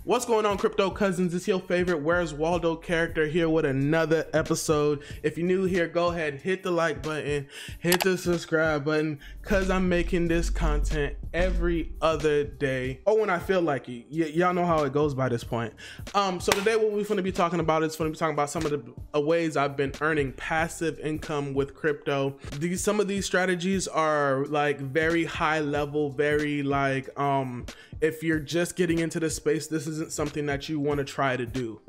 What's going on, crypto cousins? It's your favorite Where's Waldo character here with another episode. If you're new here, go ahead, hit the like button, hit the subscribe button, cause I'm making this content every other day or when I feel like it. Y'all know how it goes by this point. So today what we're going to be talking about is some of the ways I've been earning passive income with crypto. Some of these strategies are like very high level, very like if you're just getting into this space, this isn't something that you want to try to do,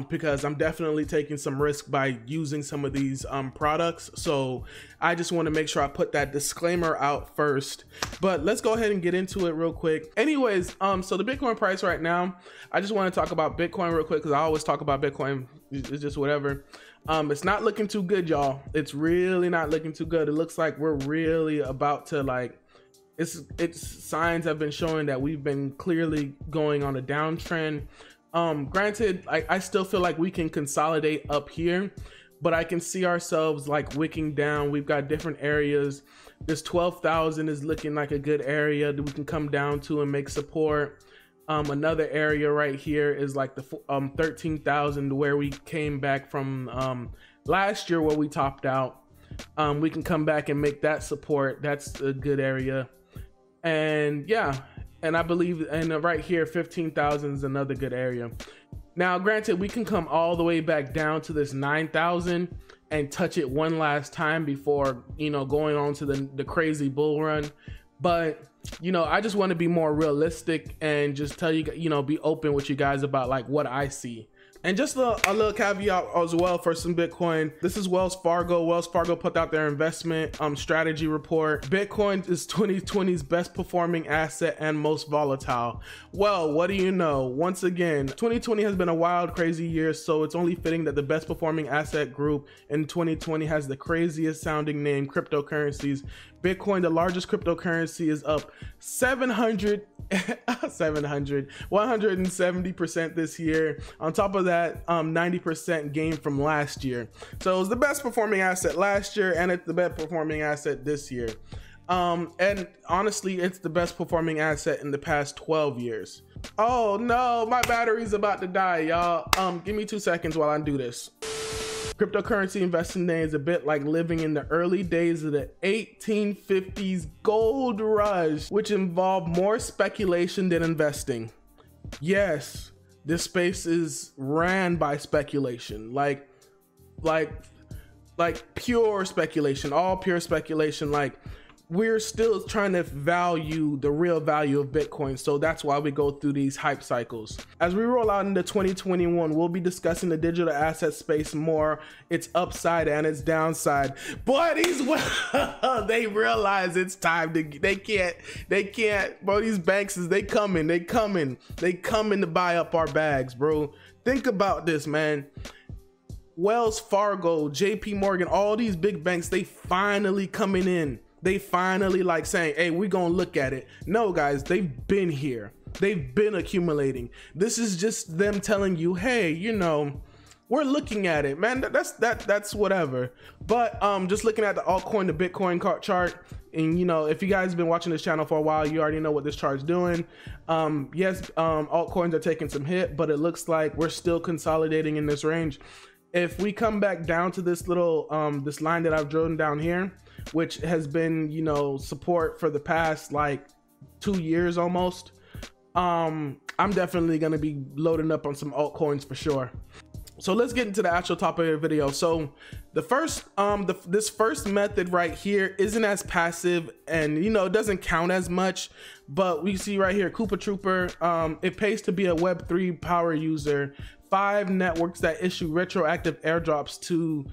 because I'm definitely taking some risk by using some of these products. So I just want to make sure I put that disclaimer out first, but let's go ahead and get into it real quick. Anyways, so the Bitcoin price right now, I just want to talk about Bitcoin real quick because I always talk about Bitcoin. It's just whatever. It's not looking too good, y'all. It's really not looking too good. It looks like we're really about to like, it's signs have been showing that we've been clearly going on a downtrend. Granted, I still feel like we can consolidate up here, but I can see ourselves like wicking down. We've got different areas. This 12,000 is looking like a good area that we can come down to and make support. Another area right here is like the 13,000 where we came back from last year where we topped out. We can come back and make that support. That's a good area. And yeah, and I believe, and right here 15,000 is another good area. Now granted, we can come all the way back down to this 9,000 and touch it one last time before, you know, going on to the crazy bull run. But you know, I just want to be more realistic and just tell you, you know, be open with you guys about like what I see. And just a little caveat as well for some Bitcoin. This is Wells Fargo. Wells Fargo put out their investment strategy report. Bitcoin is 2020's best performing asset and most volatile. Well, what do you know? Once again, 2020 has been a wild, crazy year, so it's only fitting that the best performing asset group in 2020 has the craziest sounding name, cryptocurrencies. Bitcoin, the largest cryptocurrency, is up 170% this year. On top of that, 90% gain from last year. So it was the best performing asset last year, and it's the best performing asset this year. And honestly, it's the best performing asset in the past 12 years. Oh no, my battery's about to die, y'all. Give me 2 seconds while I do this. Cryptocurrency investing today is a bit like living in the early days of the 1850s gold rush, which involved more speculation than investing. Yes, this space is ran by speculation, like pure speculation, all pure speculation. Like, we're still trying to value the real value of Bitcoin. So that's why we go through these hype cycles. As we roll out into 2021, we'll be discussing the digital asset space more, its upside and its downside. Boy, they realize it's time to, they can't, bro, these banks, they coming to buy up our bags, bro. Think about this, man. Wells Fargo, JP Morgan, all these big banks, they finally coming in. They finally like saying, hey, we're gonna look at it. No, guys, they've been here. They've been accumulating. This is just them telling you, hey, you know, we're looking at it, man. That's whatever. But just looking at the altcoin to Bitcoin chart, and you know, if you guys have been watching this channel for a while, you already know what this chart's doing. Yes, altcoins are taking some hit, but it looks like we're still consolidating in this range. If we come back down to this little this line that I've drawn down here, which has been, you know, support for the past like 2 years almost, I'm definitely going to be loading up on some altcoins for sure. So let's get into the actual topic of the video. So the first this first method right here isn't as passive, and you know, it doesn't count as much, but we see right here, Koopa Trooper, it pays to be a Web3 power user. 5 networks that issue retroactive airdrops to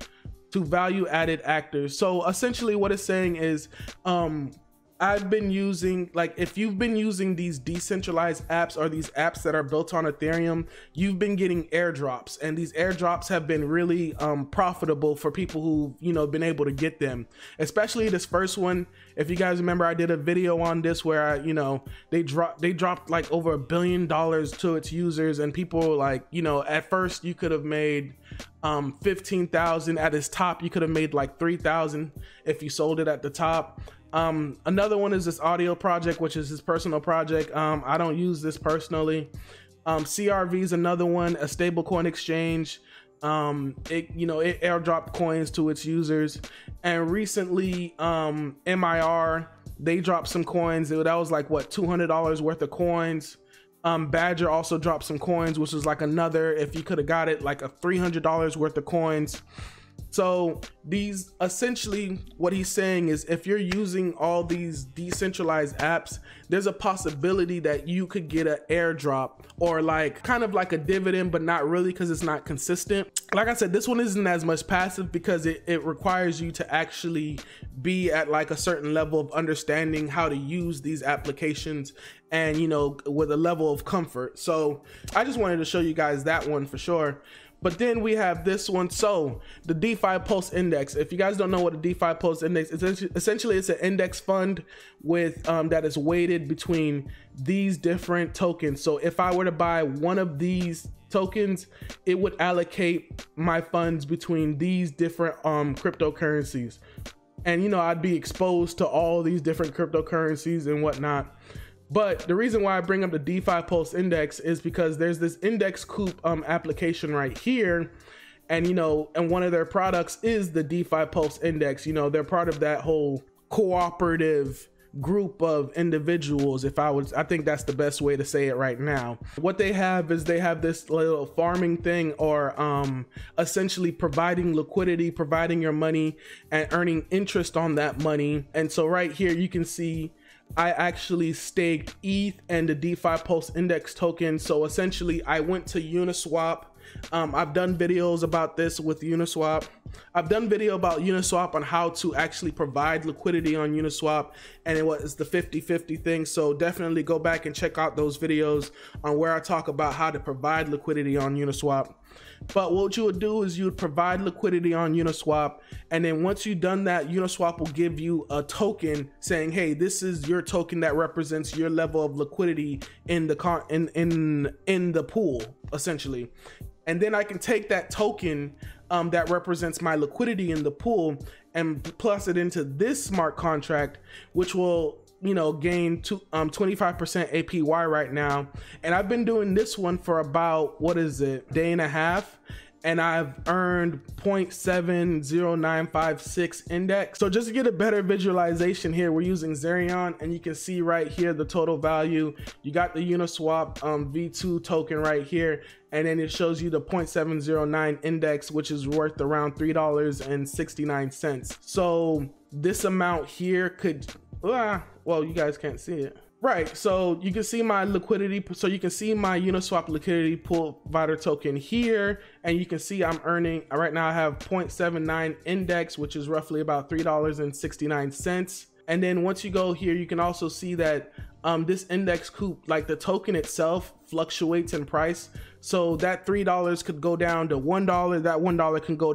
value-added actors. So essentially what it's saying is, I've been using, like, if you've been using these decentralized apps or these apps that are built on Ethereum, you've been getting airdrops, and these airdrops have been really profitable for people who, you know, been able to get them. Especially this first one. If you guys remember, I did a video on this where you know, they dropped like over $1 billion to its users, and people like, you know, at first you could have made 15,000 at its top. You could have made like 3,000 if you sold it at the top. Another one is this audio project, which is his personal project. I don't use this personally. CRV is another one, a stable coin exchange. It airdropped coins to its users. And recently, MIR, they dropped some coins. That was like what, $200 worth of coins. Badger also dropped some coins, which was like another, if you could have got it, like a $300 worth of coins. So these, essentially what he's saying is, if you're using all these decentralized apps, there's a possibility that you could get an airdrop, or like kind of like a dividend, but not really, because it's not consistent. Like I said, this one isn't as much passive because it requires you to actually be at like a certain level of understanding how to use these applications, and with a level of comfort. So I just wanted to show you guys that one for sure. But then we have this one. So the DeFi Pulse Index. If you guys don't know what a DeFi Pulse Index is, essentially it's an index fund with that is weighted between these different tokens. So if I were to buy one of these tokens, it would allocate my funds between these different cryptocurrencies. And I'd be exposed to all these different cryptocurrencies and whatnot. But the reason why I bring up the DeFi Pulse Index is because there's this Index Coop application right here, and and one of their products is the DeFi Pulse Index. They're part of that whole cooperative group of individuals. I think that's the best way to say it right now. What they have is they have this little farming thing, or essentially providing liquidity, providing your money and earning interest on that money. And so right here you can see I actually staked ETH and the DeFi Pulse Index token. So essentially I went to Uniswap. I've done videos about this with Uniswap. I've done video about Uniswap on how to actually provide liquidity on Uniswap, and it was the 50-50 thing. So definitely go back and check out those videos on where I talk about how to provide liquidity on Uniswap. But what you would do is you would provide liquidity on Uniswap, and then once you've done that, Uniswap will give you a token saying, hey, this is your token that represents your level of liquidity in the in the pool, essentially. And then I can take that token that represents my liquidity in the pool and plus it into this smart contract, which will gain 25% APY right now. And I've been doing this one for about, what is it, day and a half, and I've earned 0.70956 index. So just to get a better visualization here, we're using Zerion, and you can see right here the total value. You got the Uniswap V2 token right here, and then it shows you the 0.709 index, which is worth around $3.69. So this amount here could, well, you guys can't see it. Right, so you can see my liquidity. So you can see my Uniswap liquidity pool provider token here, and you can see I'm earning, right now I have 0.79 index, which is roughly about $3.69. And then once you go here, you can also see that this Index Coop, like the token itself, fluctuates in price. So that $3 could go down to $1. That $1 can go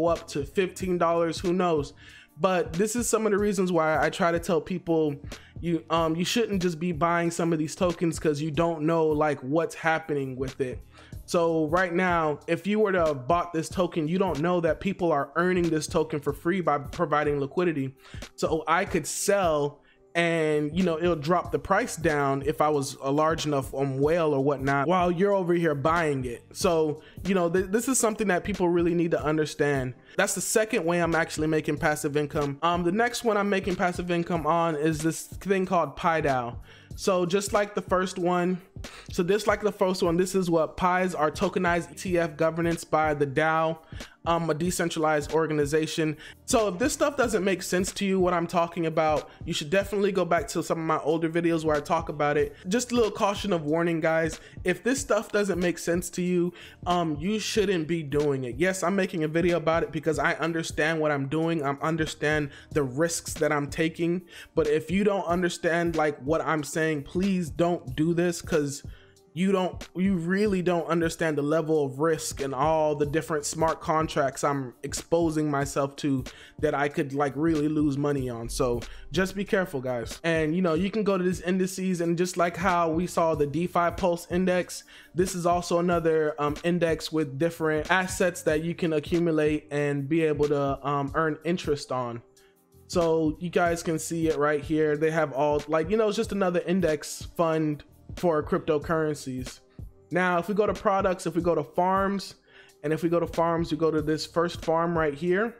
up to $15. Who knows? But this is some of the reasons why I try to tell people you shouldn't just be buying some of these tokens, because you don't know like what's happening with it. So right now, if you were to have bought this token, you don't know that people are earning this token for free by providing liquidity. So I could sell, and it'll drop the price down if I was a large enough whale or whatnot, while you're over here buying it. So this is something that people really need to understand. That's the second way I'm actually making passive income. The next one I'm making passive income on is this thing called PiDAO. So just like the first one, this is what pies are: tokenized ETF governance by the DAO, a decentralized organization. So if this stuff doesn't make sense to you, what I'm talking about, you should definitely go back to some of my older videos where I talk about it. Just a little caution of warning, guys. If this stuff doesn't make sense to you, you shouldn't be doing it. Yes, I'm making a video about it because I understand what I'm doing. I understand the risks that I'm taking. But if you don't understand like what I'm saying, please don't do this, because you really don't understand the level of risk and all the different smart contracts I'm exposing myself to that I could like really lose money on. So just be careful, guys. And you can go to these indices, and just like how we saw the DeFi Pulse Index, this is also another index with different assets that you can accumulate and be able to earn interest on. So you guys can see it right here. They have all, like, it's just another index fund for cryptocurrencies. Now, if we go to products, if we go to farms, and if we go to farms, we go to this first farm right here.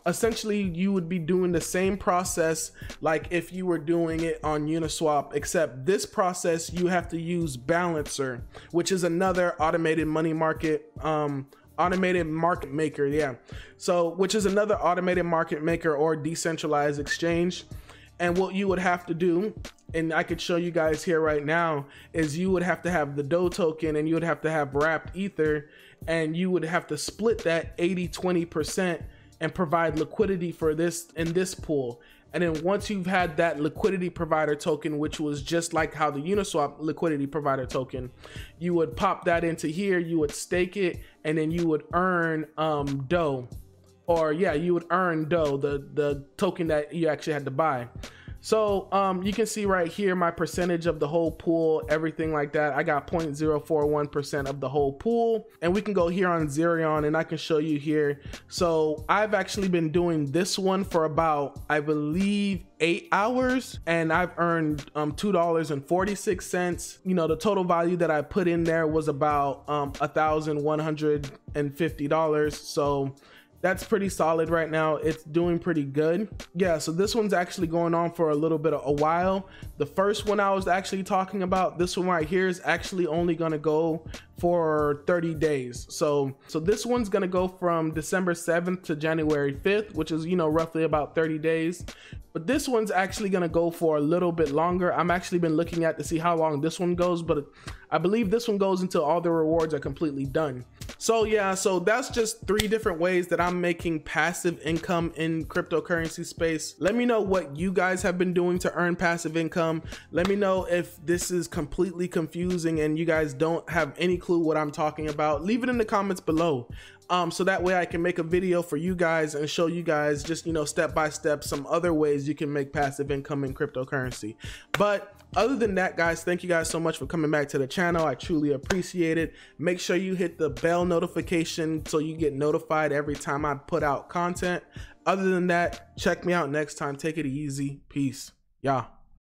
Essentially you would be doing the same process like if you were doing it on Uniswap, except this process you have to use Balancer, which is another automated money market, automated market maker. Yeah. So, which is another automated market maker or decentralized exchange. And what you would have to do, and I could show you guys here right now, is you would have to have the DOE token and you would have to have wrapped ether, and you would have to split that 80-20% and provide liquidity for this in this pool. And then once you've had that liquidity provider token, which was just like how the Uniswap liquidity provider token, you would pop that into here, you would stake it, and then you would earn DOE. Or yeah, you would earn DOE, the token that you actually had to buy. So you can see right here my percentage of the whole pool, everything like that. I got 0.041% of the whole pool, and we can go here on Zerion and I can show you here. So I've actually been doing this one for about, I believe, 8 hours, and I've earned $2.46. You know, the total value that I put in there was about $1,150. So that's pretty solid right now. It's doing pretty good. Yeah, so this one's actually going on for a little bit of a while. The first one I was actually talking about, this one right here, is actually only gonna go for 30 days. So this one's gonna go from December 7th to January 5th, which is, you know, roughly about 30 days. But this one's actually gonna go for a little bit longer. I'm actually been looking at to see how long this one goes, but I believe this one goes until all the rewards are completely done. So yeah, so that's just 3 different ways that I'm making passive income in cryptocurrency space. Let me know what you guys have been doing to earn passive income. Let me know if this is completely confusing and you guys don't have any clue what I'm talking about. Leave it in the comments below. So that way I can make a video for you guys and show you guys just, you know, step by step some other ways you can make passive income in cryptocurrency. But other than that, guys, thank you guys so much for coming back to the channel. I truly appreciate it. Make sure you hit the bell notification so you get notified every time I put out content. Other than that, check me out next time. Take it easy. Peace. Yeah.